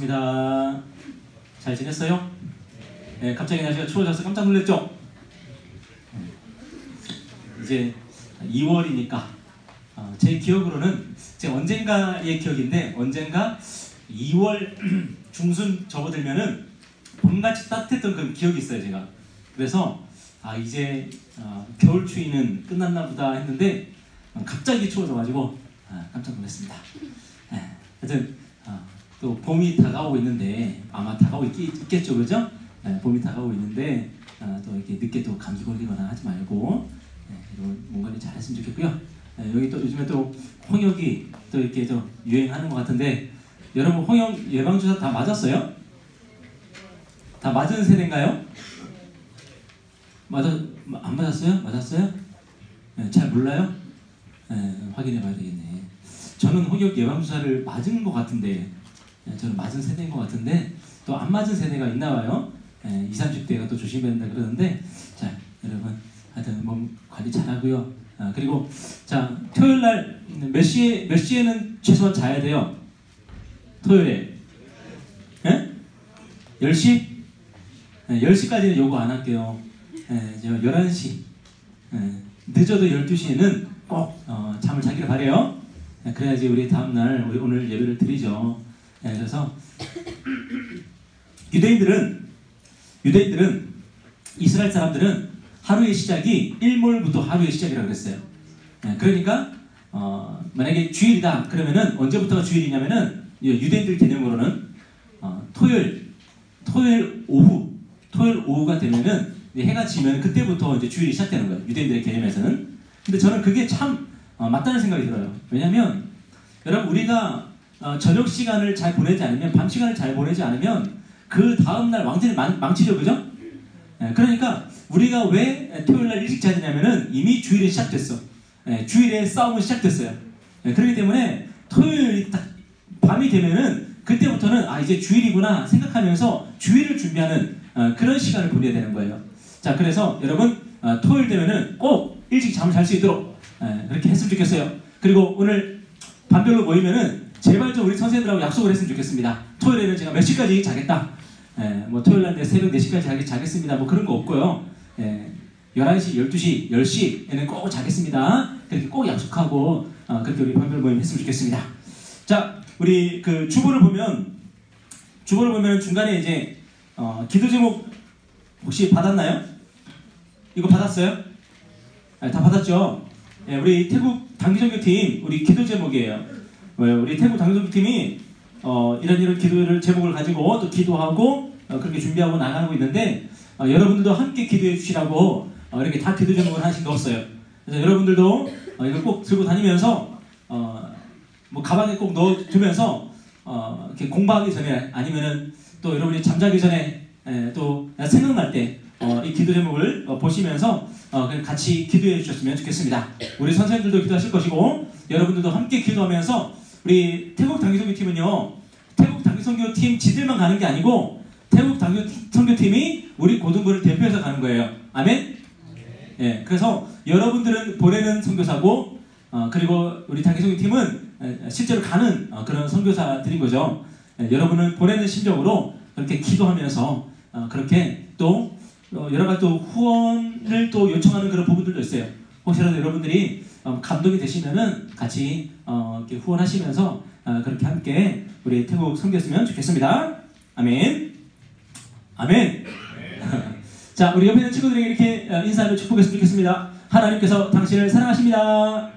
반갑습니다. 잘 지냈어요? 네, 갑자기 날씨가 추워져서 깜짝 놀랐죠? 이제 2월이니까 제 기억으로는 제 언젠가의 기억인데 언젠가 2월 중순 접어들면은 봄같이 따뜻했던 그런 기억이 있어요 제가. 그래서 이제 겨울 추위는 끝났나 보다 했는데 갑자기 추워져가지고 깜짝 놀랐습니다. 하여튼 또 봄이 다가오고 있는데 아마 다가오고 있겠죠, 그죠? 봄이 다가오고 있는데 또 이렇게 늦게 또 감기 걸리거나 하지 말고 몸 관리 잘 했으면 좋겠고요. 여기 또 요즘에 또 홍역이 또 이렇게 좀 유행하는 것 같은데 여러분 홍역 예방주사 다 맞았어요? 다 맞은 세대인가요? 안 맞았어요? 맞았어요? 잘 몰라요? 확인해 봐야 되겠네. 저는 홍역 예방주사를 맞은 것 같은데 저는 맞은 세대인 것 같은데 또 안 맞은 세대가 있나 봐요. 20, 30대가 또 조심해야 된다 그러는데 자 여러분 하여튼 몸 관리 잘하고요. 그리고 자 토요일날 몇 시에는 최소한 자야 돼요? 토요일에 10시? 10시까지는 요구 안 할게요. 11시 늦어도 12시에는 꼭 잠을 자기를 바래요. 그래야지 우리 다음날 오늘 예배를 드리죠. 그래서 유대인들은 이스라엘 사람들은 하루의 시작이 일몰부터 하루의 시작이라고 그랬어요. 그러니까 만약에 주일이다 그러면은 언제부터가 주일이냐면은 유대인들 개념으로는 토요일 오후가 되면은 해가 지면 그때부터 이제 주일이 시작되는 거예요. 유대인들의 개념에서는. 근데 저는 그게 참 맞다는 생각이 들어요. 왜냐면 여러분 우리가 저녁 시간을 잘 보내지 않으면 밤 시간을 잘 보내지 않으면 그 다음날 완전히 망치죠, 그죠? 그러니까 우리가 왜 토요일날 일찍 자야 되냐면은 이미 주일이 시작됐어. 주일에 싸움은 시작됐어요. 그렇기 때문에 토요일이 딱 밤이 되면은 그때부터는 이제 주일이구나 생각하면서 주일을 준비하는 그런 시간을 보내야 되는 거예요. 자, 그래서 여러분 토요일 되면은 꼭 일찍 잠을 잘 수 있도록 그렇게 했으면 좋겠어요. 그리고 오늘 반별로 모이면은 제발 좀 우리 선생님들하고 약속을 했으면 좋겠습니다. 토요일에는 제가 몇 시까지 자겠다. 뭐 토요일날 새벽 4시까지 자겠습니다. 뭐 그런 거 없고요. 11시, 12시, 10시에는 꼭 자겠습니다. 그렇게 꼭 약속하고 그렇게 우리 반별 모임 했으면 좋겠습니다. 자, 우리 그 주보를 보면 중간에 이제 기도 제목 혹시 받았나요? 이거 받았어요? 다 받았죠? 우리 태국 단기선교팀 우리 기도 제목이에요. 우리 태국 단기선교팀이 이런 기도를 제목을 가지고 또 기도하고 그렇게 준비하고 나가고 있는데 여러분들도 함께 기도해 주시라고 이렇게 다 기도 제목을 하신 거 없어요. 그래서 여러분들도 이걸 꼭 들고 다니면서 뭐 가방에 꼭 넣어두면서 이렇게 공부하기 전에 아니면은 또 여러분이 잠자기 전에 또 생각날 때 이 기도 제목을 보시면서 같이 기도해 주셨으면 좋겠습니다. 우리 선생님들도 기도하실 것이고 여러분들도 함께 기도하면서 우리 태국 단기선교팀은요 태국 단기선교팀 지들만 가는 게 아니고 태국 단기선교팀이 우리 고등부를 대표해서 가는 거예요. 아멘? 그래서 여러분들은 보내는 선교사고 그리고 우리 단기선교팀은 실제로 가는 그런 선교사들인 거죠. 여러분은 보내는 심정으로 그렇게 기도하면서 그렇게 또 여러 가지 또 후원을 또 요청하는 그런 부분들도 있어요. 혹시라도 여러분들이 감동이 되시면은 같이 이렇게 후원하시면서 그렇게 함께 우리 태국 섬겼으면 좋겠습니다. 아멘. 아멘. 자, 우리 옆에 있는 친구들에게 이렇게 인사하며 축복했으면 좋겠습니다. 하나님께서 당신을 사랑하십니다.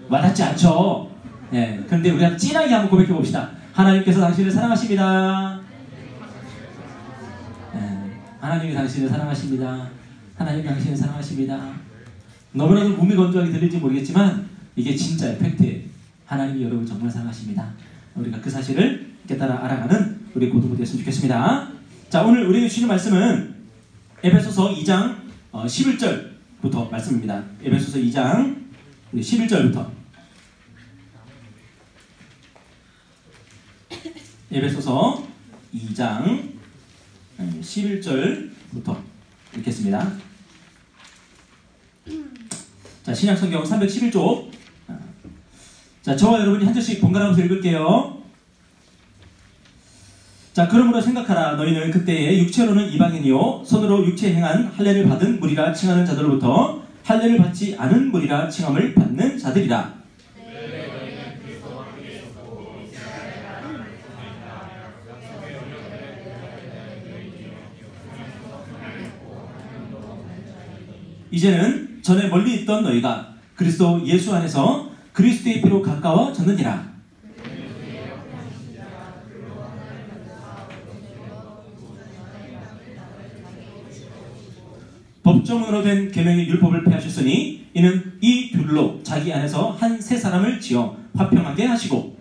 와닿지 않죠? 그런데 우리가 진하게 한번 고백해 봅시다. 하나님께서 당신을 사랑하십니다. 하나님이 당신을 사랑하십니다. 하나님 당신을 사랑하십니다. 너무나도 무미건조하게 들릴지 모르겠지만 이게 진짜예요. 팩트예요. 하나님이 여러분 정말 사랑하십니다. 우리가 그 사실을 깨달아 알아가는 우리 고등부 되었으면 좋겠습니다. 자, 오늘 우리에게 주시는 말씀은 에베소서 2장 11절부터 말씀입니다. 에베소서 2장 11절부터 에베소서 2장 11절부터 읽겠습니다. 자, 신약성경 311쪽. 자, 저와 여러분이 한 절씩 번갈아가면서 읽을게요. 자, 그러므로 생각하라. 너희는 그때에 육체로는 이방인이요 손으로 육체 행한 할례를 받은 무리라 칭하는 자들로부터 할례를 받지 않은 무리라 칭함을 받는 자들이라. 이제는 전에 멀리 있던 너희가 그리스도 예수 안에서 그리스도의 피로 가까워졌느니라. 법정으로 된 계명의 율법을 폐하셨으니 이는 이 둘로 자기 안에서 한 세 사람을 지어 화평하게 하시고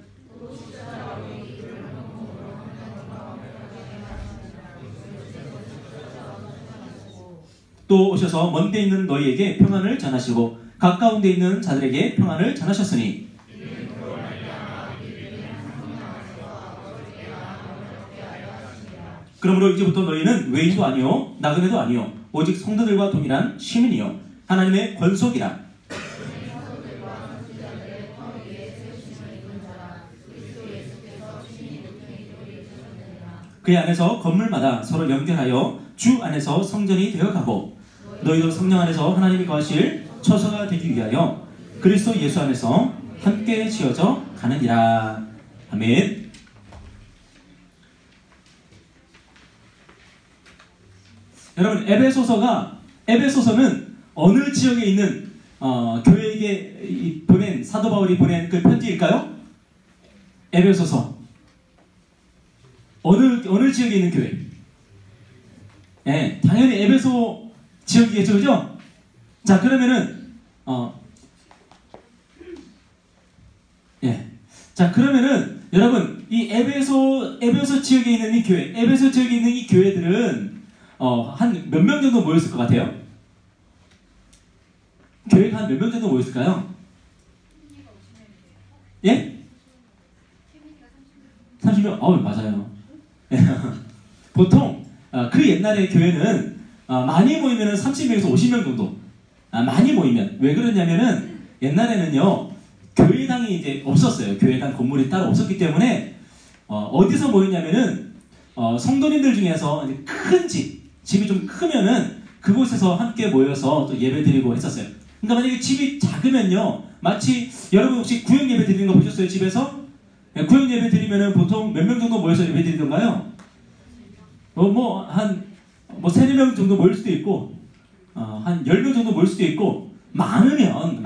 또 오셔서 먼데 있는 너희에게 평안을 전하시고 가까운 데 있는 자들에게 평안을 전하셨으니 그러므로 이제부터 너희는 외인도 아니요 나그네도 아니요 오직 성도들과 동일한 시민이요 하나님의 권속이라. 그 안에서 건물마다 서로 연결하여 주 안에서 성전이 되어가고 너희도 성령 안에서 하나님이 거하실 처소가 되기 위하여 그리스도 예수 안에서 함께 지어져 가느니라. 아멘. 여러분, 에베소서는 어느 지역에 있는 교회에게 보낸 사도 바울이 보낸 그 편지일까요? 에베소서 어느 지역에 있는 교회? 네, 당연히 에베소 지역이겠죠, 그죠? 자, 그러면은 자, 그러면은 여러분, 이 에베소 지역에 있는 이 교회, 에베소 지역에 있는 이 교회들은 한 몇 명 정도 모였을 것 같아요? 교회가 한 몇 명 정도 모였을까요? 예? 30명? 맞아요. 보통 그 옛날에 교회는 많이 모이면 30명에서 50명 정도 많이 모이면 왜 그러냐면은 옛날에는요 교회당이 이제 없었어요. 교회당 건물이 따로 없었기 때문에 어디서 모였냐면은 성도님들 중에서 이제 큰 집이 좀 크면은 그곳에서 함께 모여서 또 예배드리고 했었어요. 그러니까 만약에 집이 작으면요 마치 여러분 혹시 구역 예배 드리는 거 보셨어요? 집에서? 구역 예배 드리면은 보통 몇 명 정도 모여서 예배 드리던가요? 한 3-4명 정도 모일 수도 있고 한 10명 정도 모일 수도 있고 많으면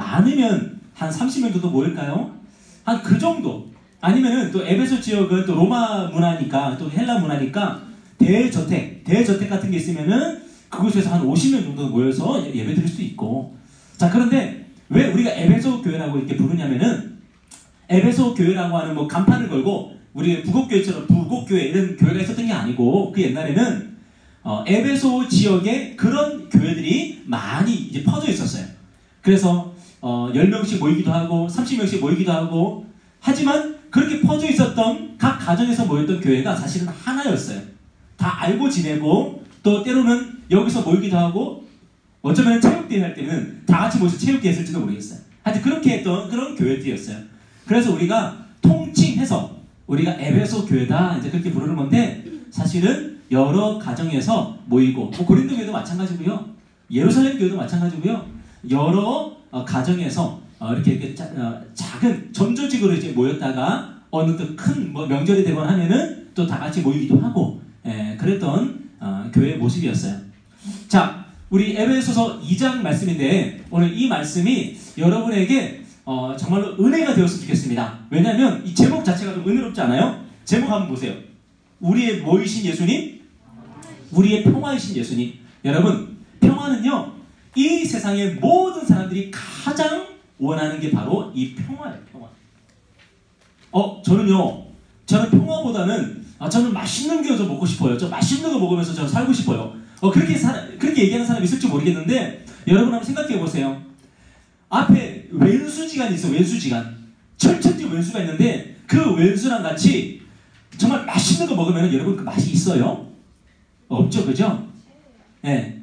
한 30명 정도 모일까요? 한 그 정도. 아니면은 또 에베소 지역은 또 로마 문화니까 또 헬라 문화니까 대저택 같은 게 있으면은 그곳에서 한 50명 정도 모여서 예배 드릴 수도 있고. 자, 그런데 왜 우리가 에베소 교회라고 이렇게 부르냐면은 에베소 교회라고 하는 간판을 걸고 우리 북옥교회처럼 북옥교회 이런 교회가 있었던 게 아니고 그 옛날에는 에베소 지역에 그런 교회들이 많이 이제 퍼져 있었어요. 그래서 10명씩 모이기도 하고 30명씩 모이기도 하고 하지만 그렇게 퍼져 있었던 각 가정에서 모였던 교회가 사실은 하나였어요. 다 알고 지내고 또 때로는 여기서 모이기도 하고 어쩌면 체육대회 할 때는 다 같이 모여서 체육대회 했을지도 모르겠어요. 하여튼 그렇게 했던 그런 교회들이었어요. 그래서 우리가 통칭해서 우리가 에베소 교회다 이제 그렇게 부르는 건데 사실은 여러 가정에서 모이고 고린도 교회도 마찬가지고요. 예루살렘 교회도 마찬가지고요. 여러 가정에서 이렇게 작은 점조직으로 이제 모였다가 어느 또 큰 명절이 되거나 하면은 또 다 같이 모이기도 하고 그랬던 교회의 모습이었어요. 자, 우리 에베소서 2장 말씀인데 오늘 이 말씀이 여러분에게 정말로 은혜가 되었으면 좋겠습니다. 왜냐하면 이 제목 자체가 좀 은혜롭지 않아요? 제목 한번 보세요. 우리의 뭐이신 예수님? 우리의 평화이신 예수님. 여러분, 평화는요 이 세상의 모든 사람들이 가장 원하는 게 바로 이 평화예요. 평화. 저는 평화보다는 저는 맛있는 게 좀 먹고 싶어요. 저 맛있는 거 먹으면서 저는 살고 싶어요. 그렇게 얘기하는 사람이 있을지 모르겠는데 여러분 한번 생각해 보세요. 앞에 왼수지간이 있어요. 왼수지간. 철천지 왼수가 있는데 그 왼수랑 같이 정말 맛있는 거 먹으면 여러분 그 맛이 있어요? 없죠, 그죠? 네.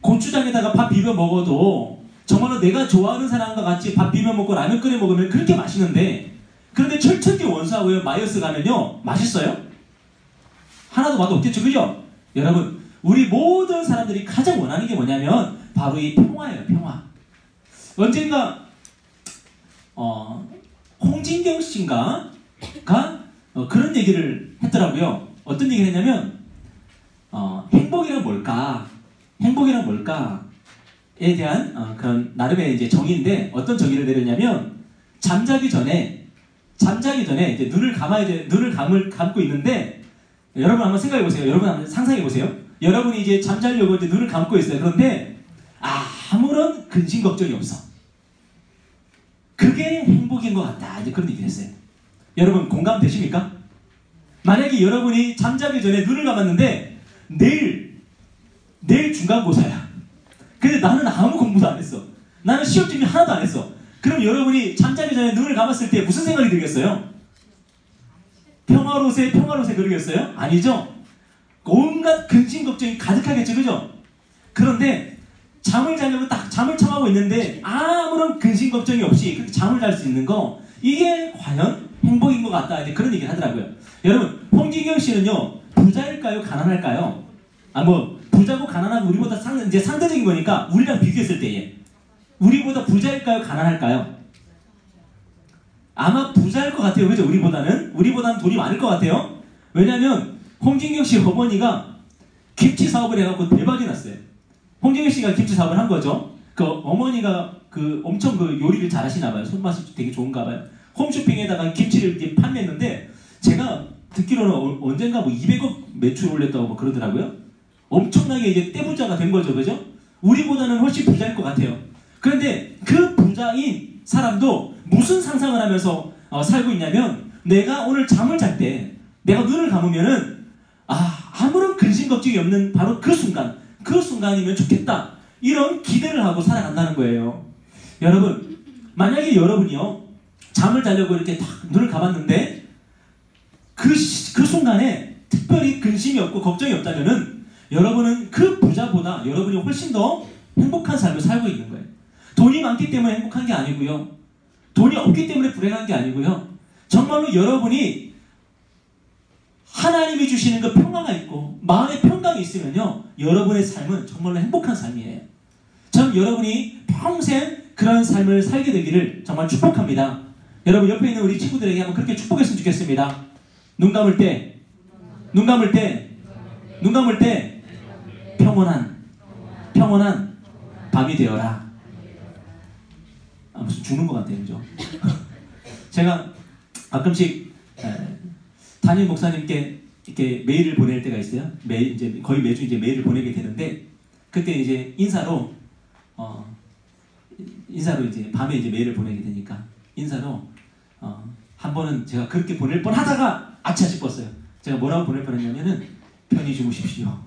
고추장에다가 밥 비벼 먹어도 정말로 내가 좋아하는 사람과 같이 밥 비벼 먹고 라면 끓여 먹으면 그렇게 맛있는데 그런데 철천지 원수하고요 마이어스 가면요 맛있어요? 하나도 맛없겠죠, 그죠? 여러분, 우리 모든 사람들이 가장 원하는 게 뭐냐면 바로 이 평화예요, 평화. 언젠가 홍진경 씨가 그런 얘기를 했더라고요. 어떤 얘기를 했냐면 행복이란 뭘까? 행복이란 뭘까?에 대한 그런 나름의 이제 정의인데 어떤 정의를 내렸냐면 잠자기 전에 이제 눈을 감고 있는데 여러분 한번 생각해 보세요. 여러분 한번 상상해 보세요. 여러분이 이제 잠자려고 이제 눈을 감고 있어요. 그런데 아무런 근심 걱정이 없어. 그게 행복인 것 같다. 이제 그런 얘기를 했어요. 여러분 공감되십니까? 만약에 여러분이 잠자기 전에 눈을 감았는데 내일 중간고사야. 근데 나는 아무 공부도 안 했어. 나는 시험 준비 하나도 안 했어. 그럼 여러분이 잠자기 전에 눈을 감았을 때 무슨 생각이 들겠어요? 평화로세 그러겠어요? 아니죠? 온갖 근심 걱정이 가득하겠죠, 그죠? 그런데 잠을 자려고 딱 잠을 청하고 있는데 아무런 근심 걱정이 없이 그렇게 잠을 잘 수 있는 거, 이게 과연 행복인 것 같다. 이제 그런 얘기를 하더라고요. 여러분, 홍진경 씨는요, 부자일까요? 가난할까요? 부자고 가난하고 우리보다 이제 상대적인 거니까 우리랑 비교했을 때에 우리보다 부자일까요? 가난할까요? 아마 부자일 것 같아요. 그죠? 우리보다는 돈이 많을 것 같아요. 왜냐면 홍진경 씨 어머니가 김치 사업을 해갖고 대박이 났어요. 홍진경 씨가 김치 사업을 한 거죠. 그 어머니가 엄청 요리를 잘하시나 봐요. 손맛이 되게 좋은가 봐요. 홈쇼핑에다가 김치를 이렇게 판매했는데 제가 듣기로는 언젠가 200억 매출 올렸다고 그러더라고요. 엄청나게 이제 떼부자가 된 거죠, 그죠? 우리보다는 훨씬 부자일 것 같아요. 그런데 그 부자인 사람도 무슨 상상을 하면서 살고 있냐면, 내가 오늘 잠을 잘 때 내가 눈을 감으면은 아무런 근심 걱정이 없는 바로 그 순간이면 좋겠다, 이런 기대를 하고 살아간다는 거예요. 여러분, 만약에 여러분이요 잠을 자려고 이렇게 딱 눈을 감았는데 그 순간에 특별히 근심이 없고 걱정이 없다면은 여러분은 그 부자보다 여러분이 훨씬 더 행복한 삶을 살고 있는 거예요. 돈이 많기 때문에 행복한 게 아니고요, 돈이 없기 때문에 불행한 게 아니고요, 정말로 여러분이 하나님이 주시는 그 평화가 있고 마음의 평강이 있으면요, 여러분의 삶은 정말로 행복한 삶이에요. 전 여러분이 평생 그런 삶을 살게 되기를 정말 축복합니다. 여러분 옆에 있는 우리 친구들에게 한번 그렇게 축복했으면 좋겠습니다. 눈 감을 때 평온한 밤이 되어라. 무슨 죽는 것 같아요, 그죠? 제가 가끔씩 담임 목사님께 이렇게 메일을 보낼 때가 있어요. 이제 거의 매주 이제 메일을 보내게 되는데, 그때 이제 인사로 이제 밤에 이제 메일을 보내게 되니까 인사로 한 번은 제가 그렇게 보낼 뻔하다가 아차 싶었어요. 제가 뭐라고 보낼 뻔했냐면은 편히 주무십시오.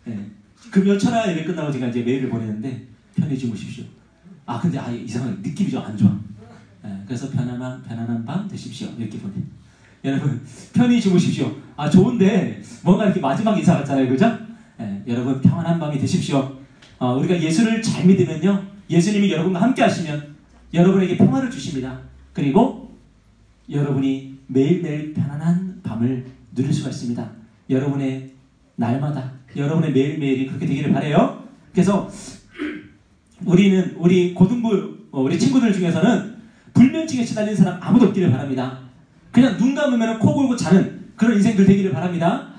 네. 금요철화 예배 끝나고 제가 이제 메일을 보내는데 편히 주무십시오. 근데 이상하게 느낌이 좀 안 좋아. 네. 그래서 편안한 밤 되십시오, 이렇게 보내. 여러분, 편히 주무십시오. 좋은데 뭔가 이렇게 마지막 인사 같잖아요, 그죠? 네. 여러분, 평안한 밤이 되십시오. 우리가 예수를 잘 믿으면요, 예수님이 여러분과 함께 하시면 여러분에게 평화를 주십니다. 그리고 여러분이 매일매일 편안한 밤을 누릴 수가 있습니다. 여러분의 날마다, 여러분의 매일매일이 그렇게 되기를 바라요. 그래서 우리 고등부 우리 친구들 중에서는 불면증에 시달리는 사람 아무도 없기를 바랍니다. 그냥 눈 감으면 코 골고 자는 그런 인생들 되기를 바랍니다.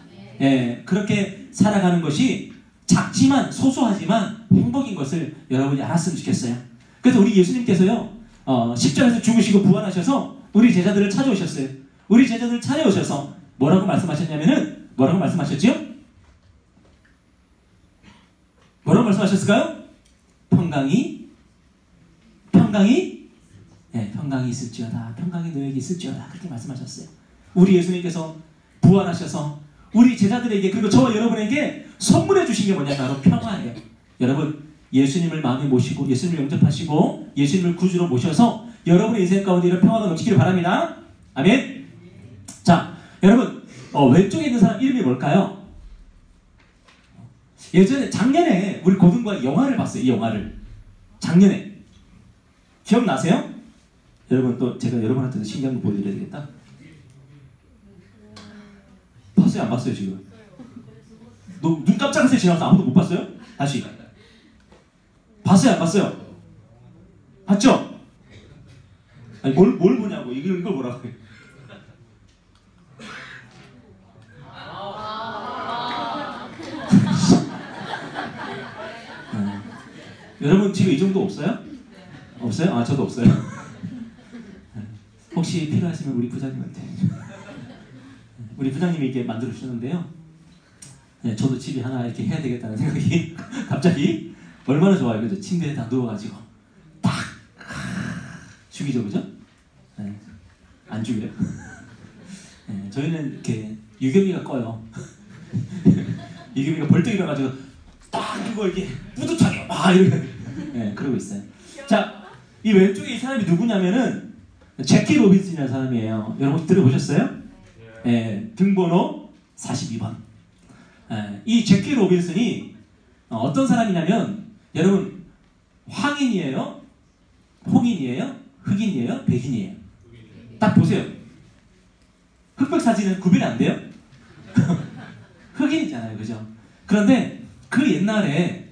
예, 그렇게 살아가는 것이 작지만 소소하지만 행복인 것을 여러분이 알았으면 좋겠어요. 그래서 우리 예수님께서요, 십자가에서 죽으시고 부활하셔서 우리 제자들을 찾아오셨어요. 우리 제자들을 찾아오셔서 뭐라고 말씀하셨냐면은, 뭐라고 말씀하셨지요? 뭐라고 말씀하셨을까요? 평강이 있을지어다. 평강이 너에게 있을지어다. 그렇게 말씀하셨어요. 우리 예수님께서 부활하셔서 우리 제자들에게, 그리고 저와 여러분에게 선물해 주신 게 뭐냐면 바로 평화예요. 여러분, 예수님을 마음에 모시고 예수님을 영접하시고 예수님을 구주로 모셔서 여러분의 인생 가운데 이런 평화가 넘치기를 바랍니다. 아멘. 자, 여러분, 왼쪽에 있는 사람 이름이 뭘까요? 작년에 우리 고등부가 영화를 봤어요. 이 영화를 작년에 기억나세요? 여러분, 또 제가 여러분한테도 신기한 거 보여드려야 되겠다. 봤어요? 안 봤어요 지금? 너 눈 깜짝해서 지나가서 아무도 못 봤어요? 다시 봤어요? 안 봤어요? 봤죠? 아니 뭘 보냐고 이걸 뭐라고 해. 여러분 집에 이 정도 없어요? 없어요? 아 저도 없어요. 혹시 필요하시면 우리 부장님한테. 우리 부장님이 이렇게 만들어 주셨는데요. 네, 저도 집에 하나 이렇게 해야 되겠다는 생각이 갑자기 얼마나 좋아요, 그죠? 침대에 다 누워가지고 딱 죽이죠, 그죠? 네, 안 죽여요. 네, 저희는 이렇게 유겸이가 꺼요. 유겸이가 벌떡 일어나가지고 딱 이거 이렇게 뿌듯하게 막 이렇게 네, 그러고 있어요. 자, 이 왼쪽에 이 사람이 누구냐면은 제키 로빈슨이라는 사람이에요. 여러분 들어보셨어요? 네, 등번호 42번. 네, 이 제키 로빈슨이 어떤 사람이냐면 여러분 황인이에요? 홍인이에요? 흑인이에요? 백인이에요? 딱 보세요. 흑백 사진은 구별이 안 돼요? 흑인이잖아요, 그죠? 그런데 그 옛날에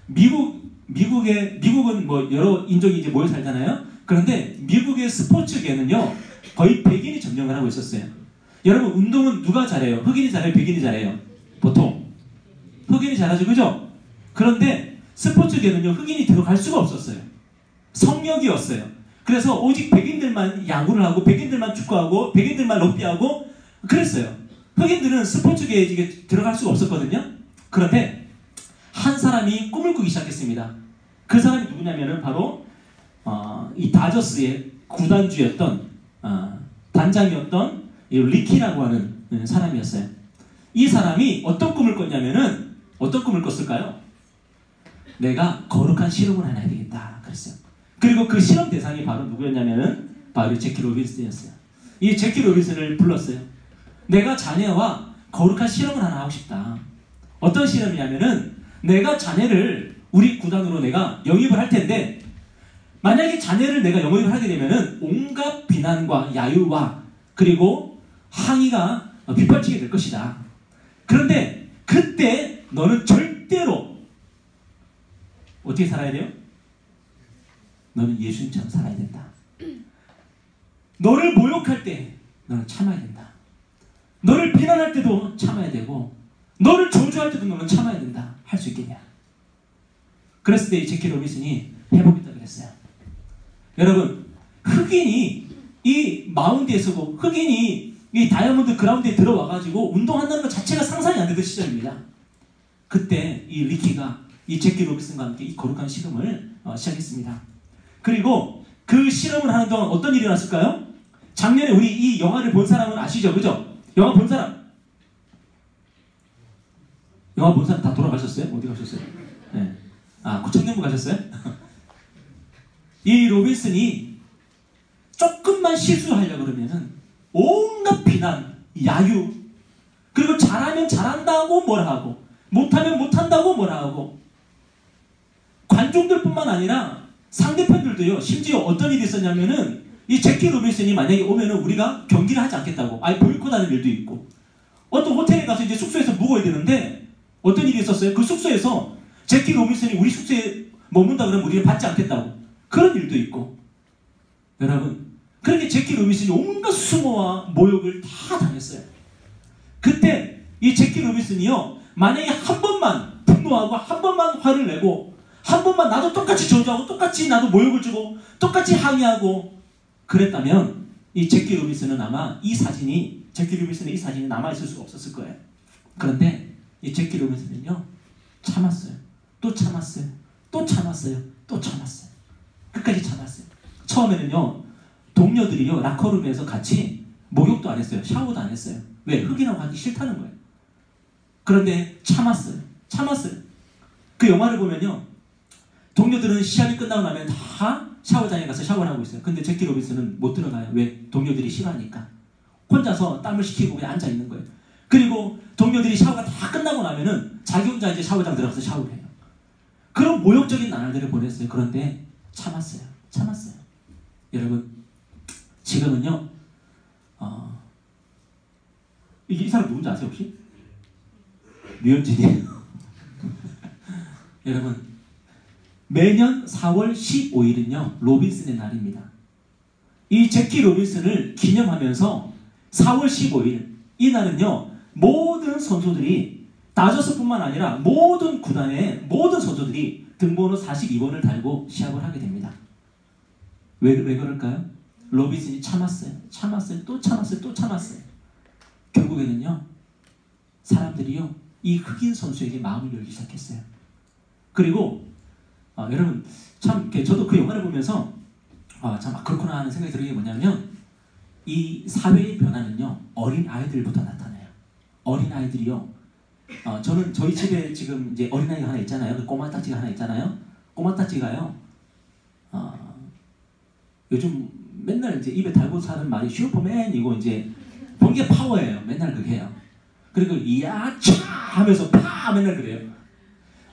미국은 뭐 여러 인종이 이제 모여 살잖아요. 그런데 미국의 스포츠계는요 거의 백인이 점령을 하고 있었어요. 여러분 운동은 누가 잘해요? 흑인이 잘해요? 백인이 잘해요? 보통 흑인이 잘하죠, 그죠? 그런데 스포츠계는요 흑인이 들어갈 수가 없었어요. 성역이었어요. 그래서 오직 백인들만 야구를 하고 백인들만 축구하고 백인들만 럭비하고 그랬어요. 흑인들은 스포츠계에 이게 들어갈 수가 없었거든요. 그런데 한 사람이 꿈을 꾸기 시작했습니다. 그 사람이 누구냐면은 바로 이 다저스의 구단주였던 단장이었던 이 리키라고 하는 사람이었어요. 이 사람이 어떤 꿈을 꿨냐면은 어떤 꿈을 꿨을까요? 내가 거룩한 실험을 하나 해야 되겠다 그랬어요. 그리고 그 실험 대상이 바로 누구였냐면은 바로 제키 로빈슨이었어요. 이 제키 로빈슨을 불렀어요. 내가 자네와 거룩한 실험을 하나 하고 싶다. 어떤 실험이냐면은 내가 자네를 우리 구단으로 내가 영입을 할 텐데 만약에 자네를 내가 영입을 하게 되면은 온갖 비난과 야유와 그리고 항의가 빗발치게 될 것이다. 그런데 그때 너는 절대로 어떻게 살아야 돼요? 너는 예수님처럼 살아야 된다. 너를 모욕할 때 너는 참아야 된다. 너를 비난할 때도 참아야 되고 너를 저주할 때도 너는 참아야 된다. 할 수 있겠냐? 그랬을 때 이 제키 로빈슨이 해보겠다 그랬어요. 여러분 흑인이 이 마운드에 서고 흑인이 이 다이아몬드 그라운드에 들어와가지고 운동한다는 것 자체가 상상이 안 되던 시절입니다. 그때 이 리키가 이 제키 로빈슨과 함께 이 거룩한 실험을 시작했습니다. 그리고 그 실험을 하는 동안 어떤 일이 났을까요? 작년에 우리 이 영화를 본 사람은 아시죠? 그죠? 영화 본 사람? 영화 본 사람 다 돌아가셨어요? 어디 가셨어요? 네. 아, 청년부 가셨어요? 이 로빈슨이 조금만 실수하려고 그러면은 온갖 비난, 야유, 그리고 잘하면 잘한다고 뭐라 하고 못하면 못한다고 뭐라 하고 관중들뿐만 아니라 상대편들도요. 심지어 어떤 일이 있었냐면은 이 제키 로빈슨이 만약에 오면은 우리가 경기를 하지 않겠다고 아예 보이콧하는 일도 있고 어떤 호텔에 가서 이제 숙소에서 묵어야 되는데 어떤 일이 있었어요? 그 숙소에서 제키 로빈슨이 우리 숙소에 머문다 그러면 우리를 받지 않겠다고 그런 일도 있고 여러분 그렇게 제키 로빈슨이 온갖 수모와 모욕을 다 당했어요. 그때 이 제키 로빈슨이요 만약에 한 번만 분노하고 한 번만 화를 내고 한 번만 나도 똑같이 저주하고 똑같이 나도 모욕을 주고 똑같이 항의하고 그랬다면 이 제키 로빈슨은 아마 제키 로빈슨의 이 사진이 남아있을 수가 없었을 거예요. 그런데 이 제키 로빈슨은요 참았어요. 또 참았어요. 또 참았어요. 또 참았어요. 끝까지 참았어요. 처음에는요 동료들이요 라커룸에서 같이 목욕도 안 했어요. 샤워도 안 했어요. 왜? 흑인하고 하기 싫다는 거예요. 그런데 참았어요. 그 영화를 보면요 동료들은 시합이 끝나고 나면 다 샤워장에 가서 샤워를 하고 있어요. 근데 제키 로빈슨은 못 들어가요. 왜? 동료들이 싫어하니까. 혼자서 땀을 식히고 그냥 앉아 있는 거예요. 그리고 동료들이 샤워가 다 끝나고 나면은 자기 혼자 이제 샤워장 들어가서 샤워를 해요. 그런 모욕적인 나날들을 보냈어요. 그런데 참았어요. 여러분 지금은요 이 사람 누군지 아세요 혹시? 류현진이에요. 여러분, 매년 4월 15일은요 로빈슨의 날입니다. 이 제키 로빈슨을 기념하면서 4월 15일 이 날은요 모든 선수들이, 다저스뿐만 아니라 모든 구단의 모든 선수들이 등번호 42번을 달고 시합을 하게 됩니다. 왜 그럴까요? 로빈슨이 참았어요. 또 참았어요. 결국에는요 사람들이요 이 흑인 선수에게 마음을 열기 시작했어요. 그리고 여러분 참 저도 그 영화를 보면서 참 그렇구나 하는 생각이 드는 게 뭐냐면, 이 사회의 변화는요 어린 아이들부터 나타나요. 어린 아이들이요. 저희 집에 지금 이제 어린아이가 하나 있잖아요. 그 꼬마 딱지가 하나 있잖아요. 꼬마 딱지가요 요즘 맨날 이제 입에 달고 사는 말이 슈퍼맨이고 이제 본게 파워예요. 맨날 그게 해요. 그리고 이야 차 하면서 파 맨날 그래요.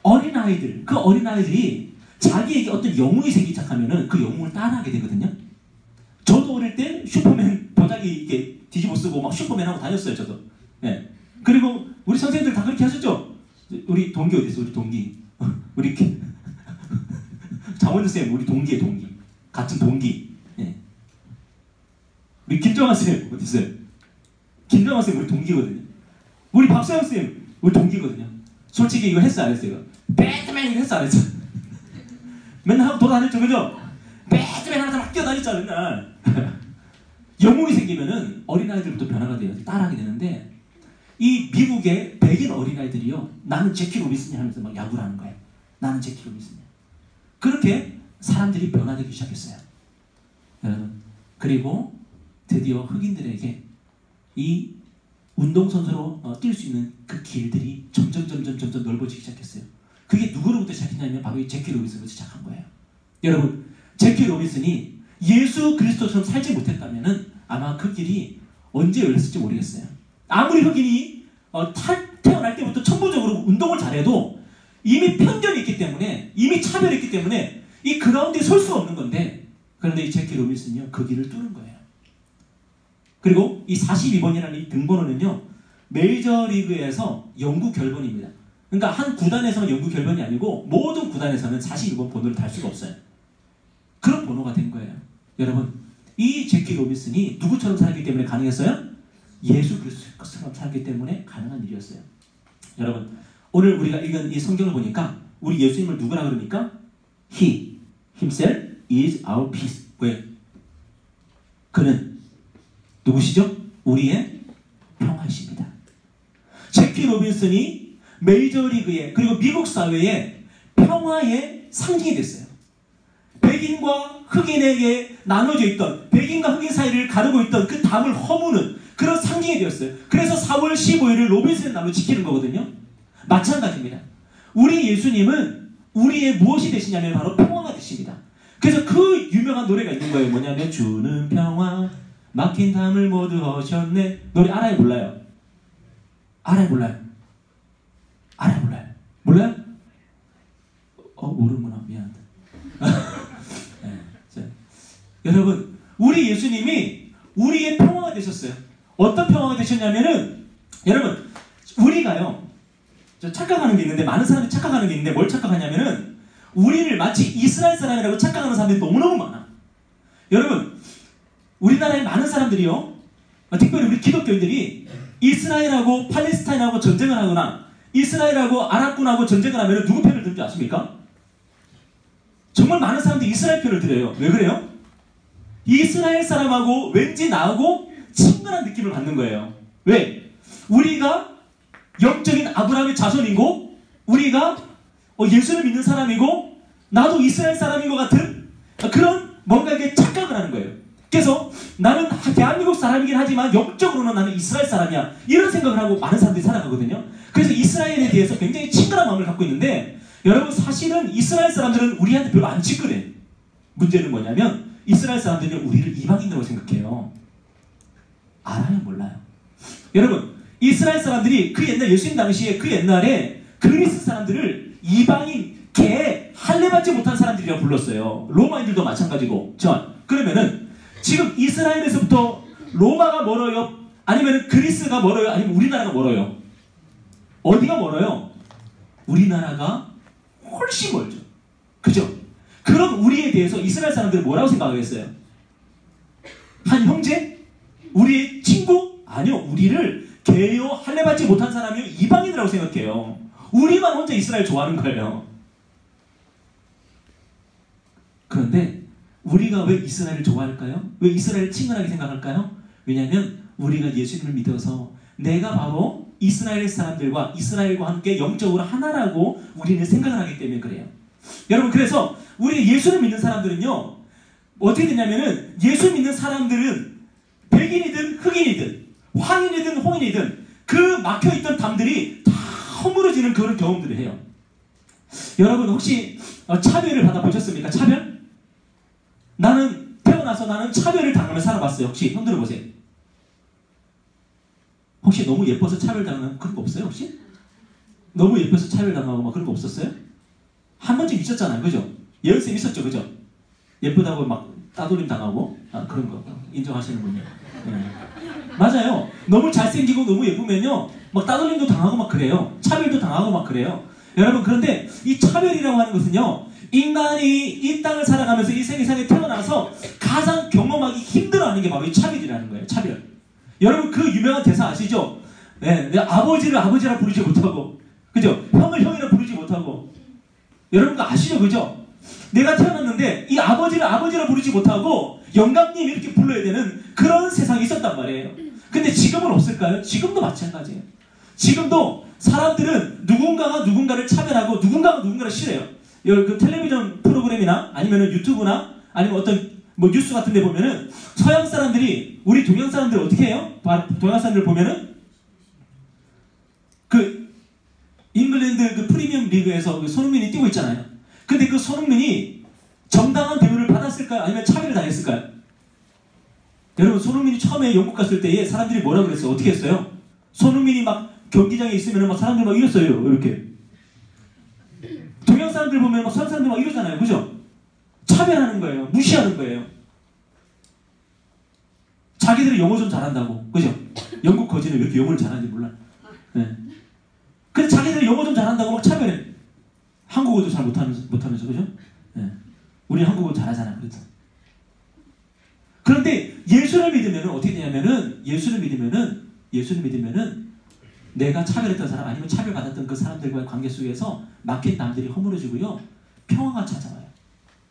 어린아이들, 그 어린아이들이 자기에게 어떤 영웅이 생기기 시작하면은 그 영웅을 따라하게 되거든요. 저도 어릴 때 슈퍼맨 보자기 이렇게 뒤집어 쓰고 막 슈퍼맨 하고 다녔어요. 저도. 네. 그리고 우리 선생님들 다 그렇게 하셨죠? 우리 동기 어디 있어? 우리 동기. 우리 장원준 쌤 우리 동기의 동기. 같은 동기. 네. 우리 김정환 쌤 어디 있어요? 김정환 쌤 우리 동기거든요. 우리 박서영 쌤 우리 동기거든요. 솔직히 이거 했어 안 했어요? 배트맨 이거 했어 안 했어? 맨날 하고 돌아다녔죠, 그죠? 배트맨 하면서 막 뛰어다녔잖아 맨날. 영웅이 생기면은 어린아이들부터 변화가 돼요. 따라하게 되는데, 이 미국의 백인 어린아이들이요 나는 제키 로빈슨이 하면서 막 야구를 하는 거예요. 나는 제키 로빈슨이야. 그렇게 사람들이 변화되기 시작했어요. 여러분, 그리고 드디어 흑인들에게 이 운동선수로 뛸 수 있는 그 길들이 점점 넓어지기 시작했어요. 그게 누구로부터 시작했냐면 바로 이 제키 로빈슨부터 시작한 거예요. 여러분, 제키 로빈슨이 예수 그리스도처럼 살지 못했다면은 아마 그 길이 언제 열렸을지 모르겠어요. 아무리 흑인이 태어날 때부터 천부적으로 운동을 잘해도 이미 편견이 있기 때문에, 이미 차별이 있기 때문에 이 그라운드에 설 수 없는 건데, 그런데 이 제키 로빈슨이요 그 길을 뚫은 거예요. 그리고 이 42번이라는 이 등번호는요 메이저리그에서 영구 결번입니다. 그러니까 한 구단에서는 영구 결번이 아니고 모든 구단에서는 42번 번호를 달 수가 없어요. 그런 번호가 된 거예요. 여러분, 이 제키 로빈슨이 누구처럼 살기 때문에 가능했어요? 예수 그리스도처럼 살기 때문에 가능한 일이었어요. 여러분, 오늘 우리가 읽은 이 성경을 보니까 우리 예수님을 누구라 그럽니까? He, himself is our peace. 왜? 그는 누구시죠? 우리의 평화이십니다. 제키 로빈슨이 메이저리그에, 그리고 미국 사회에 평화의 상징이 됐어요. 백인과 흑인에게 나눠져 있던, 백인과 흑인 사이를 가르고 있던 그 담을 허무는 그런 상징이 되었어요. 그래서 4월 15일을 로빈슨 날로 지키는 거거든요. 마찬가지입니다. 우리 예수님은 우리의 무엇이 되시냐면 바로 평화가 되십니다. 그래서 그 유명한 노래가 있는 거예요. 뭐냐면 주는 평화 막힌 담을 모두 허셨네. 노래 알아요 몰라요? 알아요 몰라요? 알아요 몰라요? 몰라요? 모르구나. 미안하다. 네, 자, 여러분, 우리 예수님이 우리의 평화가 되셨어요. 어떤 평화가 되셨냐면은, 여러분, 우리가요 착각하는 게 있는데, 많은 사람들이 착각하는 게 있는데 뭘 착각하냐면은 우리를 마치 이스라엘 사람이라고 착각하는 사람들이 너무너무 많아. 여러분, 우리나라의 많은 사람들이요, 특별히 우리 기독교인들이 이스라엘하고 팔레스타인하고 전쟁을 하거나 이스라엘하고 아랍군하고 전쟁을 하면 누구 편을 들지 아십니까? 정말 많은 사람들이 이스라엘 편을 들어요. 왜 그래요? 이스라엘 사람하고 왠지 나하고 친근한 느낌을 받는 거예요. 왜? 우리가 영적인 아브라함의 자손이고, 우리가 예수를 믿는 사람이고, 나도 이스라엘 사람인 것 같은 그런 뭔가에게 착각을 하는 거예요. 그래서 나는 대한민국 사람이긴 하지만 영적으로는 나는 이스라엘 사람이야, 이런 생각을 하고 많은 사람들이 살아가거든요. 그래서 이스라엘에 대해서 굉장히 친근한 마음을 갖고 있는데, 여러분, 사실은 이스라엘 사람들은 우리한테 별로 안 친근해. 문제는 뭐냐면 이스라엘 사람들은 우리를 이방인으로 생각해요. 알아요 몰라요? 여러분, 이스라엘 사람들이 그 옛날 예수님 당시에 그 옛날에 그리스 사람들을 이방인, 개, 할례받지 못한 사람들이라고 불렀어요. 로마인들도 마찬가지고. 그러면은 지금 이스라엘에서부터 로마가 멀어요? 아니면 그리스가 멀어요? 아니면 우리나라가 멀어요? 어디가 멀어요? 우리나라가 훨씬 멀죠. 그죠? 그런 우리에 대해서 이스라엘 사람들은 뭐라고 생각하겠어요? 한 형제? 우리의 친구? 아니요. 우리를 개요 할례받지 못한 사람이요 이방인이라고 생각해요. 우리만 혼자 이스라엘 좋아하는 거예요. 그런데 우리가 왜 이스라엘을 좋아할까요? 왜 이스라엘을 친근하게 생각할까요? 왜냐하면 우리가 예수님을 믿어서 내가 바로 이스라엘 사람들과 이스라엘과 함께 영적으로 하나라고 우리는 생각을 하기 때문에 그래요. 여러분, 그래서 우리 예수를 믿는 사람들은요, 어떻게 되냐면은, 예수 믿는 사람들은 백인이든 흑인이든 황인이든 홍인이든 그 막혀있던 담들이 다 허물어지는 그런 경험들을 해요. 여러분, 혹시 차별을 받아보셨습니까? 차별? 나는 태어나서 나는 차별을 당하며 살아봤어요. 혹시 손 들어보세요. 혹시 너무 예뻐서 차별당하는 그런 거 없어요? 혹시? 너무 예뻐서 차별당하고 막 그런 거 없었어요? 한 번쯤 있었잖아요. 그죠? 예언쌤 있었죠. 그죠? 예쁘다고 막 따돌림 당하고 그런 거 인정하시는군요. 네. 맞아요. 너무 잘생기고 너무 예쁘면요 막 따돌림도 당하고 막 그래요. 차별도 당하고 막 그래요. 여러분, 그런데 이 차별이라고 하는 것은요, 인간이 이 땅을 살아가면서 이 세상에 태어나서 가장 경험하기 힘들어하는 게 바로 이 차별이라는 거예요. 차별. 여러분, 그 유명한 대사 아시죠? 네, 내 아버지를 아버지라 부르지 못하고, 그죠? 형을 형이라 부르지 못하고. 여러분 그 아시죠? 그죠? 내가 태어났는데 이 아버지를 아버지라 부르지 못하고 영감님 이렇게 불러야 되는 그런 세상이 있었단 말이에요. 근데 지금은 없을까요? 지금도 마찬가지예요. 지금도 사람들은 누군가가 누군가를 차별하고 누군가가 누군가를 싫어해요. 그 텔레비전 프로그램이나 아니면 유튜브나 아니면 어떤 뭐 뉴스 같은 데 보면은 서양 사람들이 우리 동양 사람들 어떻게 해요? 동양 사람들 보면은 그 잉글랜드 그 프리미엄 리그에서 그 손흥민이 뛰고 있잖아요. 근데 그 손흥민이 정당한 대우를 받았을까요? 아니면 차별을 당했을까요? 여러분, 손흥민이 처음에 영국 갔을 때에 사람들이 뭐라고 그랬어요? 어떻게 했어요? 손흥민이 막 경기장에 있으면 막 사람들이 막 이랬어요. 이렇게. 동양 사람들 보면 막 서양 사람들 막 이러잖아요. 그죠? 차별하는 거예요. 무시하는 거예요. 자기들이 영어 좀 잘한다고. 그죠? 영국 거지는 왜 이렇게 영어를 잘하는지 몰라. 네. 근데 자기들이 영어 좀 잘한다고 막 차별해. 한국어도 잘 못하면서, 그죠? 네. 우리 한국어 잘하잖아, 그래서. 그런데 예수를 믿으면 어떻게 되냐면은, 예수를 믿으면은 내가 차별했던 사람 아니면 차별받았던 그 사람들과의 관계 속에서 막힌 남들이 허물어지고요, 평화가 찾아와요.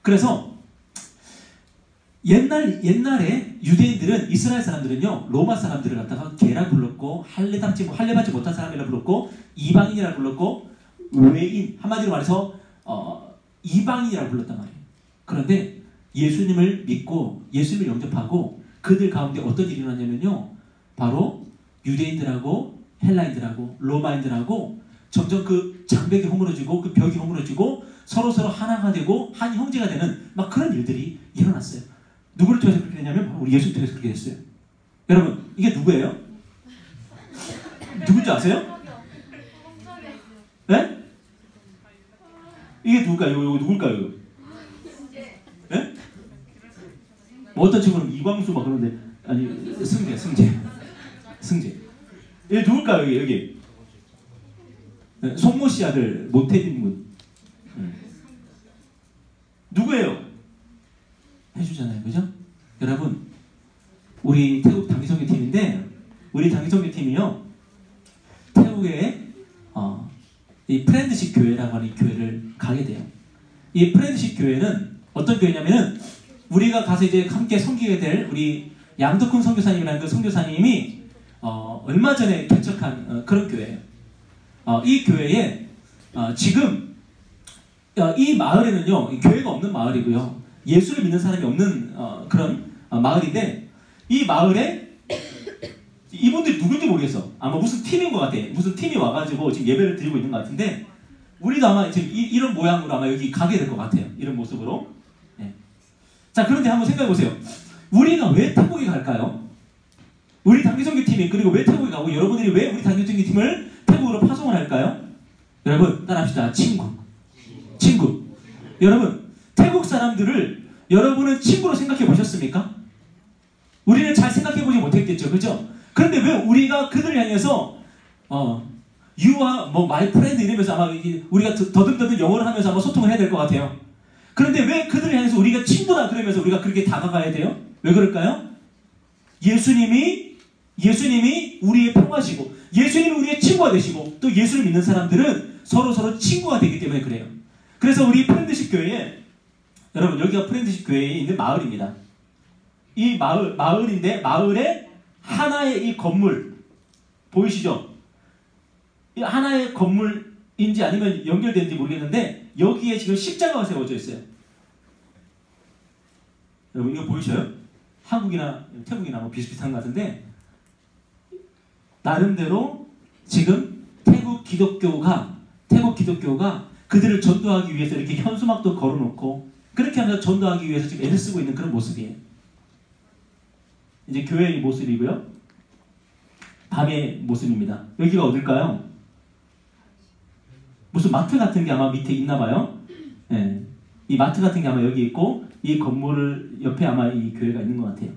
그래서 옛날에 유대인들은, 이스라엘 사람들은요, 로마 사람들을 갖다가 개라 불렀고, 할례받지 못한 사람이라 불렀고, 이방인이라 불렀고, 외인, 한마디로 말해서 이방인이라 불렀단 말이에요. 그런데 예수님을 믿고 예수님을 영접하고 그들 가운데 어떤 일이 일어났냐면요, 바로 유대인들하고 헬라인들하고 로마인들하고 점점 그 장벽이 허물어지고 그 벽이 허물어지고 서로서로 하나가 되고 한 형제가 되는 막 그런 일들이 일어났어요. 누구를 통해서 그렇게 됐냐면 바로 우리 예수를 통해서 그렇게 됐어요. 여러분, 이게 누구예요? 누군지 아세요? 네? 이게 누굴까요? 이거 누굴까요? 네? 뭐 어떤 친구는 이광수 막 그러는데, 아니, 승재. 이게 누굴까요? 여기. 네, 송모 씨 아들 모태빈 군. 누구예요? 해주잖아요, 그죠? 여러분, 우리 태국 당기성교 팀인데, 우리 당기성교 팀이요, 태국에 이 프렌드십 교회라고 하는 교회를 가게 돼요. 이 프렌드십 교회는 어떤 교회냐면은, 우리가 가서 이제 함께 섬기게 될 우리 양덕훈 선교사님이라는 그 선교사님이 얼마 전에 개척한 그런 교회예요. 이 교회에 지금 이 마을에는요, 교회가 없는 마을이고요, 예수를 믿는 사람이 없는 그런 마을인데, 이 마을에 이분들이 누군지 모르겠어. 아마 무슨 팀인 것 같아. 무슨 팀이 와가지고 지금 예배를 드리고 있는 것 같은데, 우리도 아마 지금 이런 모양으로 아마 여기 가게 될 것 같아요. 이런 모습으로. 네. 자, 그런데 한번 생각해 보세요. 우리가 왜 태국에 갈까요? 우리 단기성교팀이, 그리고 왜 태국에 가고, 여러분들이 왜 우리 단기성교팀을 태국으로 파송을 할까요? 여러분, 따라합시다. 친구. 여러분, 태국 사람들을 여러분은 친구로 생각해 보셨습니까? 우리는 잘 생각해 보지 못했겠죠. 그죠? 그런데 왜 우리가 그들을 향해서 you are 뭐 my friend 이러면서 아마 우리가 더듬더듬 영어를 하면서 아마 소통을 해야 될 것 같아요. 그런데 왜 그들을 향해서 우리가 친구다 그러면서 우리가 그렇게 다가가야 돼요? 왜 그럴까요? 예수님이 우리의 평화시고 예수님이 우리의 친구가 되시고 또 예수를 믿는 사람들은 서로 친구가 되기 때문에 그래요. 그래서 우리 프렌드십 교회에 여러분 여기가 프렌드십 교회에 있는 마을입니다. 이 마을인데 마을에 하나의 이 건물 보이시죠? 이 하나의 건물인지 아니면 연결되는지 모르겠는데 여기에 지금 십자가가 세워져 있어요. 여러분 이거 보이셔요? 한국이나 태국이나 뭐 비슷비슷한 것 같은데 나름대로 지금 태국 기독교가 그들을 전도하기 위해서 이렇게 현수막도 걸어놓고 그렇게 하면서 전도하기 위해서 지금 애를 쓰고 있는 그런 모습이에요. 이제 교회의 모습이고요. 밤의 모습입니다. 여기가 어딜까요? 무슨 마트 같은 게 아마 밑에 있나 봐요. 네. 이 마트 같은 게 아마 여기 있고 이 건물 옆에 아마 이 교회가 있는 것 같아요.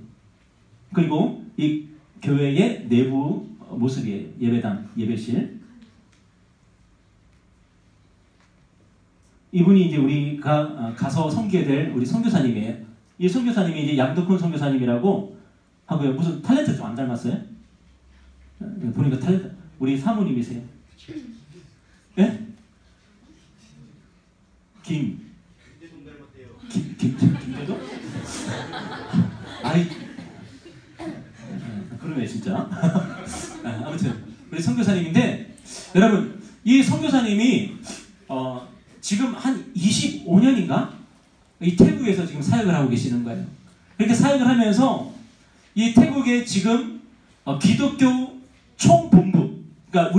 그리고 이 교회의 내부 모습이에요. 예배당, 예배실. 이분이 이제 우리가 가서 섬기게 될 우리 선교사님이에요. 이 선교사님이 이제 양덕훈 선교사님이라고 하고요. 무슨 탤런트 좀 안 닮았어요? 보니까 탤런트 우리 사모님이세요. 예? 김대동? 아이 그러네 진짜. 아무튼 우리 선교사님인데 여러분 이 선교사님이 지금 한 25년인가 이 태국에서 지금 사역을 하고 계시는 거예요. 이렇게 사역을 하면서 이 태국의 지금 기독교 총본부, 그러니까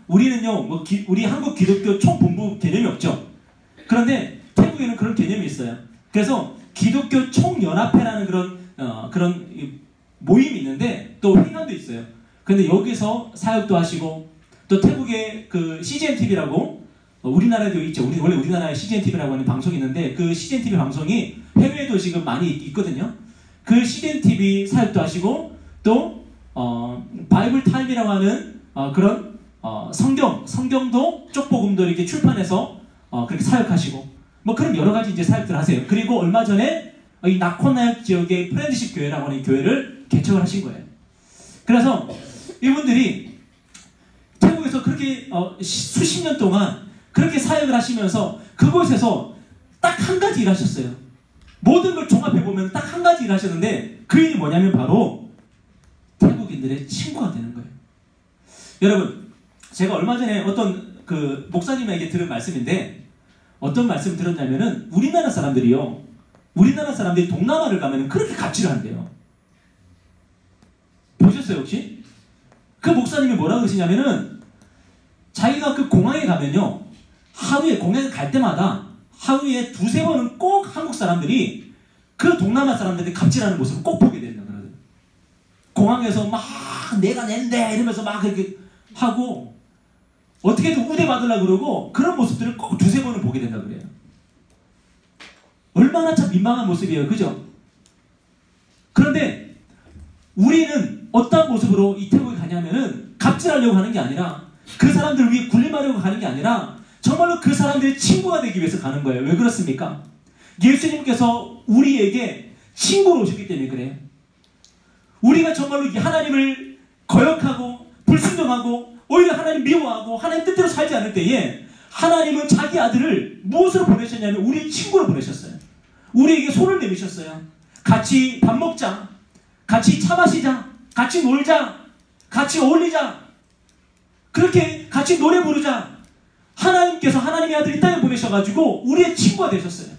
우리는요 우리 한국 기독교 총본부 개념이 없죠. 그런데 태국에는 그런 개념이 있어요. 그래서 기독교 총연합회라는 그런 모임이 있는데 또 회관도 있어요. 그런데 여기서 사역도 하시고 또 태국의 그 CGN TV라고 우리나라에도 있죠. 원래 우리나라에 CGN TV라고 하는 방송이 있는데 그 CGN TV 방송이 해외에도 지금 많이 있거든요. 그 CGN TV 사역도 하시고 또 바이블 타임이라고 하는 그런 성경도 쪽복음도 이렇게 출판해서 그렇게 사역하시고 뭐 그런 여러 가지 이제 사역들 하세요. 그리고 얼마 전에 이 나콘나역 지역의 프렌드십 교회라고 하는 교회를 개척을 하신 거예요. 그래서 이분들이 태국에서 그렇게 수십 년 동안 그렇게 사역을 하시면서 그곳에서 딱 한 가지 일 하셨어요. 모든 걸 종합해보면 딱 한 가지 일 하셨는데 그 일이 뭐냐면 바로 태국인들의 친구가 되는 거예요. 여러분 제가 얼마 전에 어떤 그 목사님에게 들은 말씀인데 어떤 말씀을 들었냐면은 우리나라 사람들이 동남아를 가면 그렇게 갑질을 한대요. 보셨어요 혹시? 그 목사님이 뭐라 그러시냐면은 자기가 그 공항에 가면요 하루에 공항에 갈 때마다 하루에 두세 번은 꼭 한국 사람들이 그 동남아 사람들이 갑질하는 모습을 꼭 보게 된다 그러더라고요. 공항에서 막 내가 낸데 이러면서 막 그렇게 하고 어떻게든 우대 받으려고 그러고 그런 모습들을 꼭 두세 번은 보게 된다 그래요. 얼마나 참 민망한 모습이에요. 그죠? 그런데 우리는 어떤 모습으로 이 태국에 가냐면은 갑질하려고 하는 게 아니라 그 사람들을 위해 군림하려고 가는 게 아니라 정말로 그 사람들의 친구가 되기 위해서 가는 거예요. 왜 그렇습니까? 예수님께서 우리에게 친구로 오셨기 때문에 그래요. 우리가 정말로 하나님을 거역하고 불순종하고 오히려 하나님 미워하고 하나님 뜻대로 살지 않을 때에 하나님은 자기 아들을 무엇으로 보내셨냐면 우리의 친구로 보내셨어요. 우리에게 손을 내미셨어요. 같이 밥 먹자. 같이 차 마시자. 같이 놀자. 같이 어울리자. 그렇게 같이 노래 부르자. 하나님께서 하나님의 아들을 이 땅에 보내셔가지고 우리의 친구가 되셨어요.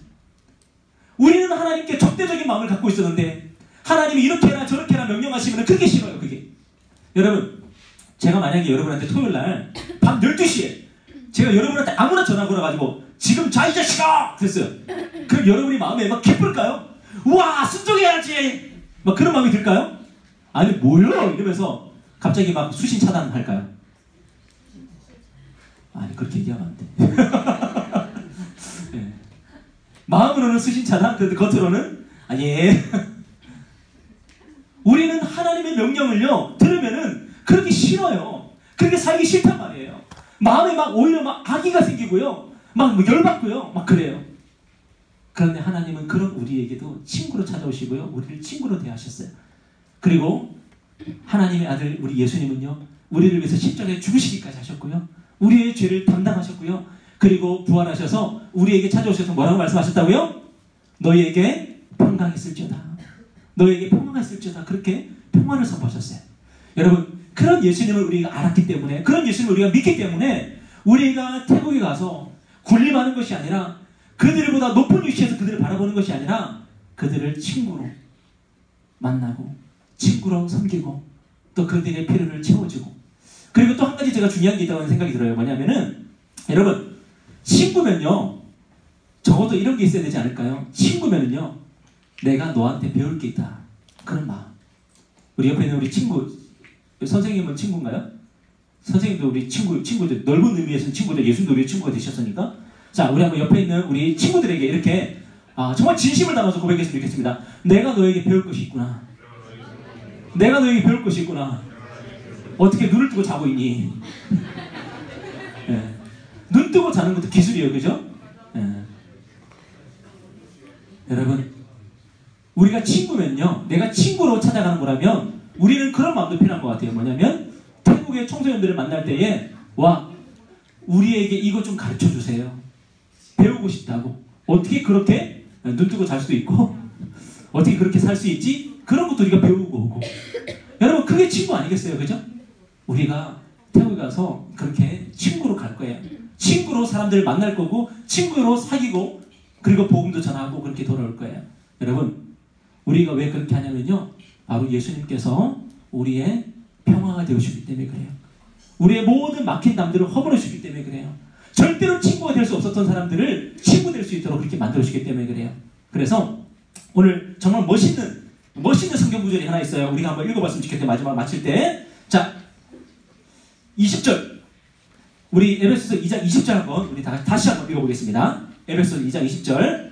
우리는 하나님께 적대적인 마음을 갖고 있었는데 하나님이 이렇게 해라 저렇게 해라 명령하시면 그게 싫어요. 그게. 여러분 제가 만약에 여러분한테 토요일날 밤 12시에 제가 여러분한테 아무나 전화 걸어가지고 지금 자 이 자식아! 그랬어요. 그럼 여러분이 마음에 막 기쁠까요? 우와 순종해야지! 막 그런 마음이 들까요? 아니 뭐요? 이러면서 갑자기 막 수신 차단할까요? 아니 그렇게 얘기하면 안 돼. 네. 마음으로는 수신 차단, 그런데 겉으로는 예. 우리는 하나님의 명령을요 들으면 그렇게 살기 싫단 말이에요. 마음에 막 오히려 막 악의가 생기고요. 막 열받고요. 막 그래요. 그런데 하나님은 그런 우리에게도 친구로 찾아오시고요. 우리를 친구로 대하셨어요. 그리고 하나님의 아들 우리 예수님은요. 우리를 위해서 십자가에 죽으시기까지 하셨고요. 우리의 죄를 담당하셨고요. 그리고 부활하셔서 우리에게 찾아오셔서 뭐라고 말씀하셨다고요? 너희에게 평강이 있을지어다. 너희에게 평강이 있을지어다. 그렇게 평안을 선포하셨어요. 여러분 그런 예수님을 우리가 알았기 때문에 그런 예수님을 우리가 믿기 때문에 우리가 태국에 가서 군림하는 것이 아니라 그들보다 높은 위치에서 그들을 바라보는 것이 아니라 그들을 친구로 만나고 친구로 섬기고 또 그들의 필요를 채워주고 그리고 또 한 가지 제가 중요한 게 있다고 생각이 들어요. 뭐냐면은 여러분 친구면요 적어도 이런 게 있어야 되지 않을까요? 친구면은요 내가 너한테 배울 게 있다 그런 마음. 우리 옆에 있는 우리 친구 선생님은 친구인가요? 선생님도 우리 친구들 넓은 의미에서는 친구들 예수님도 우리 친구가 되셨으니까 자 우리 한번 옆에 있는 우리 친구들에게 이렇게 정말 진심을 담아서 고백했으면 좋겠습니다. 내가 너에게 배울 것이 있구나. 내가 너에게 배울 것이 있구나. 어떻게 눈을 뜨고 자고 있니? 네. 눈 뜨고 자는 것도 기술이에요. 그죠? 네. 여러분 우리가 친구면요 내가 친구로 찾아가는 거라면 우리는 그런 마음도 필요한 것 같아요. 뭐냐면 태국의 청소년들을 만날 때에 와 우리에게 이거 좀 가르쳐 주세요. 배우고 싶다고. 어떻게 그렇게 눈 뜨고 잘 수도 있고 어떻게 그렇게 살 수 있지? 그런 것도 우리가 배우고 오고 여러분 그게 친구 아니겠어요? 그죠? 우리가 태국에 가서 그렇게 친구로 갈 거예요. 친구로 사람들을 만날 거고 친구로 사귀고 그리고 복음도 전하고 그렇게 돌아올 거예요. 여러분 우리가 왜 그렇게 하냐면요 바로 예수님께서 우리의 평화가 되어주기 때문에 그래요. 우리의 모든 막힌 담들을 허물어 주기 때문에 그래요. 절대로 친구가 될 수 없었던 사람들을 친구 될 수 있도록 그렇게 만들어 주기 때문에 그래요. 그래서 오늘 정말 멋있는 성경 구절이 하나 있어요. 우리가 한번 읽어봤으면 좋겠는데 마지막 마칠 때 자 20절 우리 에베소서 2장 20절 한번 우리 다시 한번 읽어보겠습니다. 에베소서 2장 20절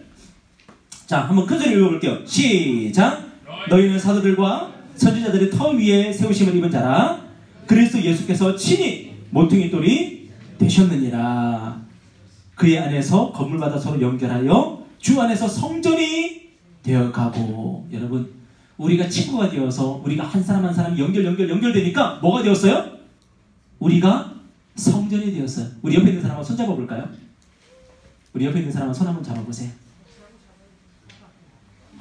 자 한번 큰 소리 읽어볼게요. 시작. 너희는 사도들과 선지자들의 터 위에 세우심을 입은 자라 그리스도 예수께서 친히 모퉁이 돌이 되셨느니라. 그의 안에서 건물마다 서로 연결하여 주 안에서 성전이 되어가고 여러분 우리가 친구가 되어서 우리가 한 사람 한 사람 연결되니까 뭐가 되었어요? 우리가 성전이 되었어요. 우리 옆에 있는 사람과 손 잡아볼까요? 우리 옆에 있는 사람과 손 한번 잡아보세요.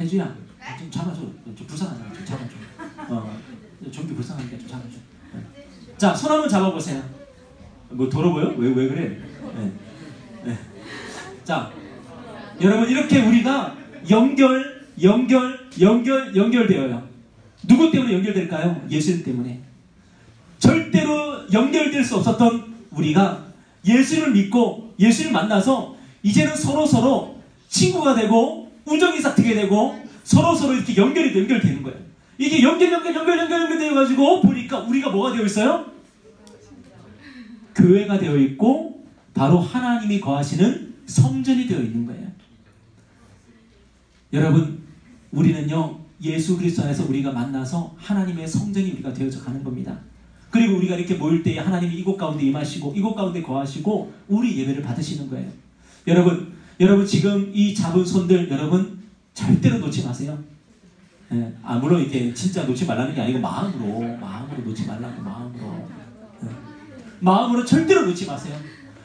혜주야 좀 잡아줘. 좀 불쌍하잖아. 좀 잡아줘. 좀비 불쌍하니까 좀 잡아줘. 자, 손 한번 잡아보세요. 뭐 더러워요? 왜 그래? 네. 네. 자, 여러분 이렇게 우리가 연결되어요. 누구 때문에 연결될까요? 예수님 때문에. 절대로 연결될 수 없었던 우리가 예수를 믿고 예수를 만나서 이제는 서로 친구가 되고 우정이 싹트게 되고 서로 이렇게 연결되는 거예요. 이게 연결되어가지고 보니까 우리가 뭐가 되어 있어요? 교회가 되어 있고 바로 하나님이 거하시는 성전이 되어 있는 거예요. 여러분 우리는요 예수 그리스도 안에서 우리가 만나서 하나님의 성전이 우리가 되어져 가는 겁니다. 그리고 우리가 이렇게 모일 때에 하나님이 이곳 가운데 임하시고 이곳 가운데 거하시고 우리 예배를 받으시는 거예요. 여러분 지금 이 잡은 손들 여러분 절대로 놓지 마세요. 예, 물론 이렇게 진짜 놓지 말라는 게 아니고 마음으로 놓지 말라고 마음으로 절대로 놓지 마세요.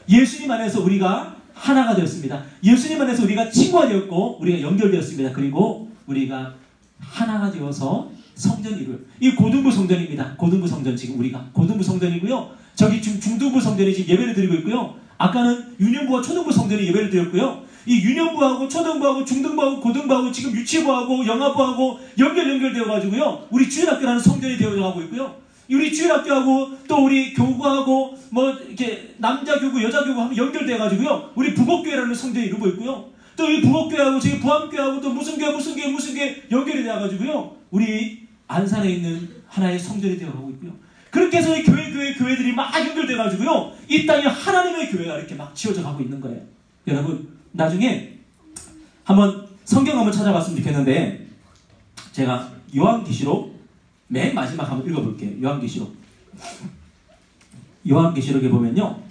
예수님 안에서 우리가 하나가 되었습니다. 예수님 안에서 우리가 친구가 되었고 우리가 연결되었습니다. 그리고 우리가 하나가 되어서 성전이 이루어요. 이 고등부 성전입니다. 고등부 성전 지금 우리가 고등부 성전이고요. 저기 지금 중등부 성전이 지금 예배를 드리고 있고요. 아까는 유년부와 초등부 성전이 예배를 드렸고요. 이 유년부하고 초등부하고 중등부하고 고등부하고 지금 유치부하고 영아부하고 연결되어가지고요. 우리 주일학교라는 성전이 되어가고 있고요. 우리 주일학교하고 또 우리 교구하고 뭐 이렇게 남자 교구 여자 교구 하면 연결돼가지고요. 우리 북옥교회라는 성전이 이루고 있고요. 또 이 북옥교회하고 저기 부암교회하고 또 무슨 교회 연결이 돼가지고요. 우리 안산에 있는 하나의 성전이 되어가고 있고요. 그렇게 해서 이 교회들이 막 연결돼가지고요. 이 땅에 하나님의 교회가 이렇게 막 지어져 가고 있는 거예요. 여러분 나중에 한번 성경 한번 찾아봤으면 좋겠는데 제가 요한계시록 맨 마지막 한번 읽어볼게요. 요한계시록 요한계시록에 보면요.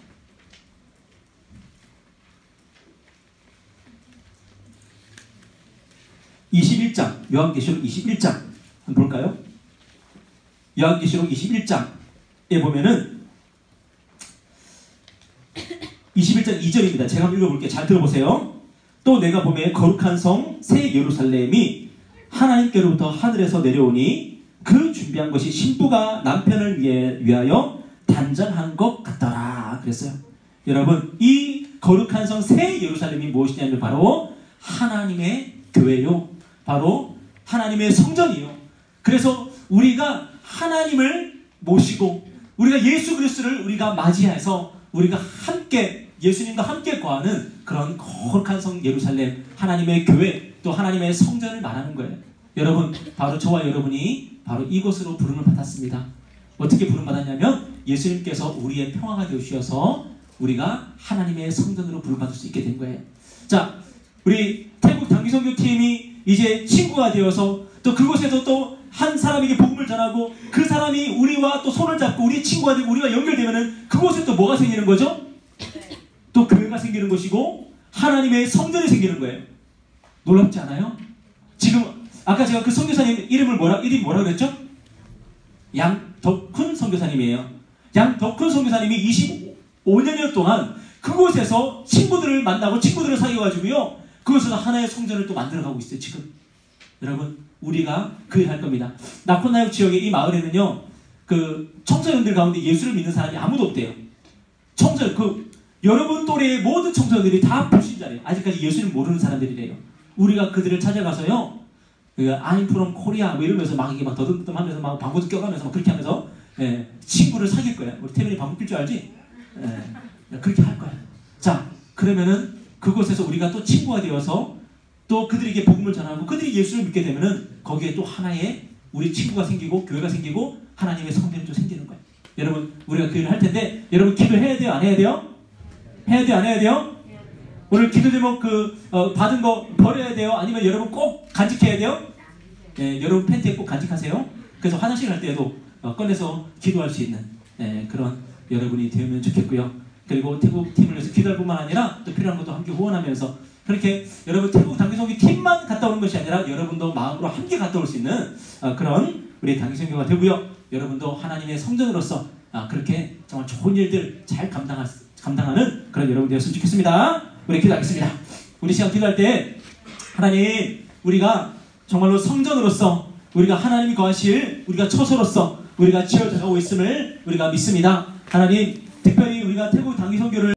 요한계시록 21장 한번 볼까요? 요한계시록 21장에 보면은 21장 2절입니다. 제가 한번 읽어볼게요. 잘 들어보세요. 또 내가 보매 거룩한 성 새 예루살렘이 하나님께로부터 하늘에서 내려오니 그 준비한 것이 신부가 남편을 위하여 단장한 것 같더라 그랬어요. 여러분, 이 거룩한 성 새 예루살렘이 무엇이냐면 바로 하나님의 교회요. 바로 하나님의 성전이요. 그래서 우리가 하나님을 모시고 우리가 예수 그리스도를 우리가 맞이해서 우리가 함께 예수님과 함께 거하는 그런 거룩한 성 예루살렘, 하나님의 교회, 또 하나님의 성전을 말하는 거예요. 여러분, 바로 저와 여러분이 바로 이곳으로 부름을 받았습니다. 어떻게 부름받았냐면 예수님께서 우리의 평화가 되어주셔서 우리가 하나님의 성전으로 부름받을 수 있게 된 거예요. 자, 우리 태국 단기선교팀이 이제 친구가 되어서 또 그곳에서 또 한 사람에게 복음을 전하고 그 사람이 우리와 또 손을 잡고 우리 친구가 되고 우리가 연결되면은 그곳에 또 뭐가 생기는 거죠? 또 교회가 생기는 것이고 하나님의 성전이 생기는 거예요. 놀랍지 않아요? 지금 아까 제가 그 선교사님 이름이 뭐라 그랬죠? 양덕훈 선교사님이에요. 양덕훈 선교사님이 25년 동안 그곳에서 친구들을 만나고 친구들을 사귀어가지고요. 그곳에서 하나의 성전을 또 만들어가고 있어요. 지금 여러분, 우리가 그 일 할 겁니다. 나콘나역 지역의 이 마을에는요, 그 청소년들 가운데 예수를 믿는 사람이 아무도 없대요. 여러분 또래의 모든 청소년들이 다 불신자래요. 아직까지 예수를 모르는 사람들이래요. 우리가 그들을 찾아가서요, I'm from Korea 뭐 이러면서 막 이게 막 더듬더듬 하면서 막 방구도 껴가면서 막 그렇게 하면서 친구를 사귈 거야. 우리 태민이 방구 낄 줄 알지? 그렇게 할 거야. 자, 그러면은 그곳에서 우리가 또 친구가 되어서 또 그들에게 복음을 전하고 그들이 예수를 믿게 되면은 거기에 또 하나의 우리 친구가 생기고 교회가 생기고 하나님의 성전이 또 생기는 거예요. 여러분, 우리가 그 일을 할 텐데 여러분 기도해야 돼요? 안 해야 돼요? 해야 돼요? 안 해야 돼요? 오늘 기도 제목 받은 거 버려야 돼요? 아니면 여러분 꼭 간직해야 돼요? 여러분 팬티에 꼭 간직하세요. 그래서 화장실 갈 때에도 꺼내서 기도할 수 있는 그런 여러분이 되면 좋겠고요. 그리고 태국 팀을 위해서 기도할 뿐만 아니라 또 필요한 것도 함께 후원하면서 그렇게 여러분 태국 단기선교 팀만 갔다 오는 것이 아니라 여러분도 마음으로 함께 갔다 올 수 있는 그런 우리 단기선교가 되고요. 여러분도 하나님의 성전으로서 그렇게 정말 좋은 일들 잘 감당하는 그런 여러분 되었으면 좋겠습니다. 우리 기도하겠습니다. 우리 시간 기도할 때 하나님, 우리가 정말로 성전으로서 우리가 하나님이 거하실 우리가 처소로서 우리가 지어져가고 있음을 우리가 믿습니다. 하나님, 특별히 우리가 태국 단기선교를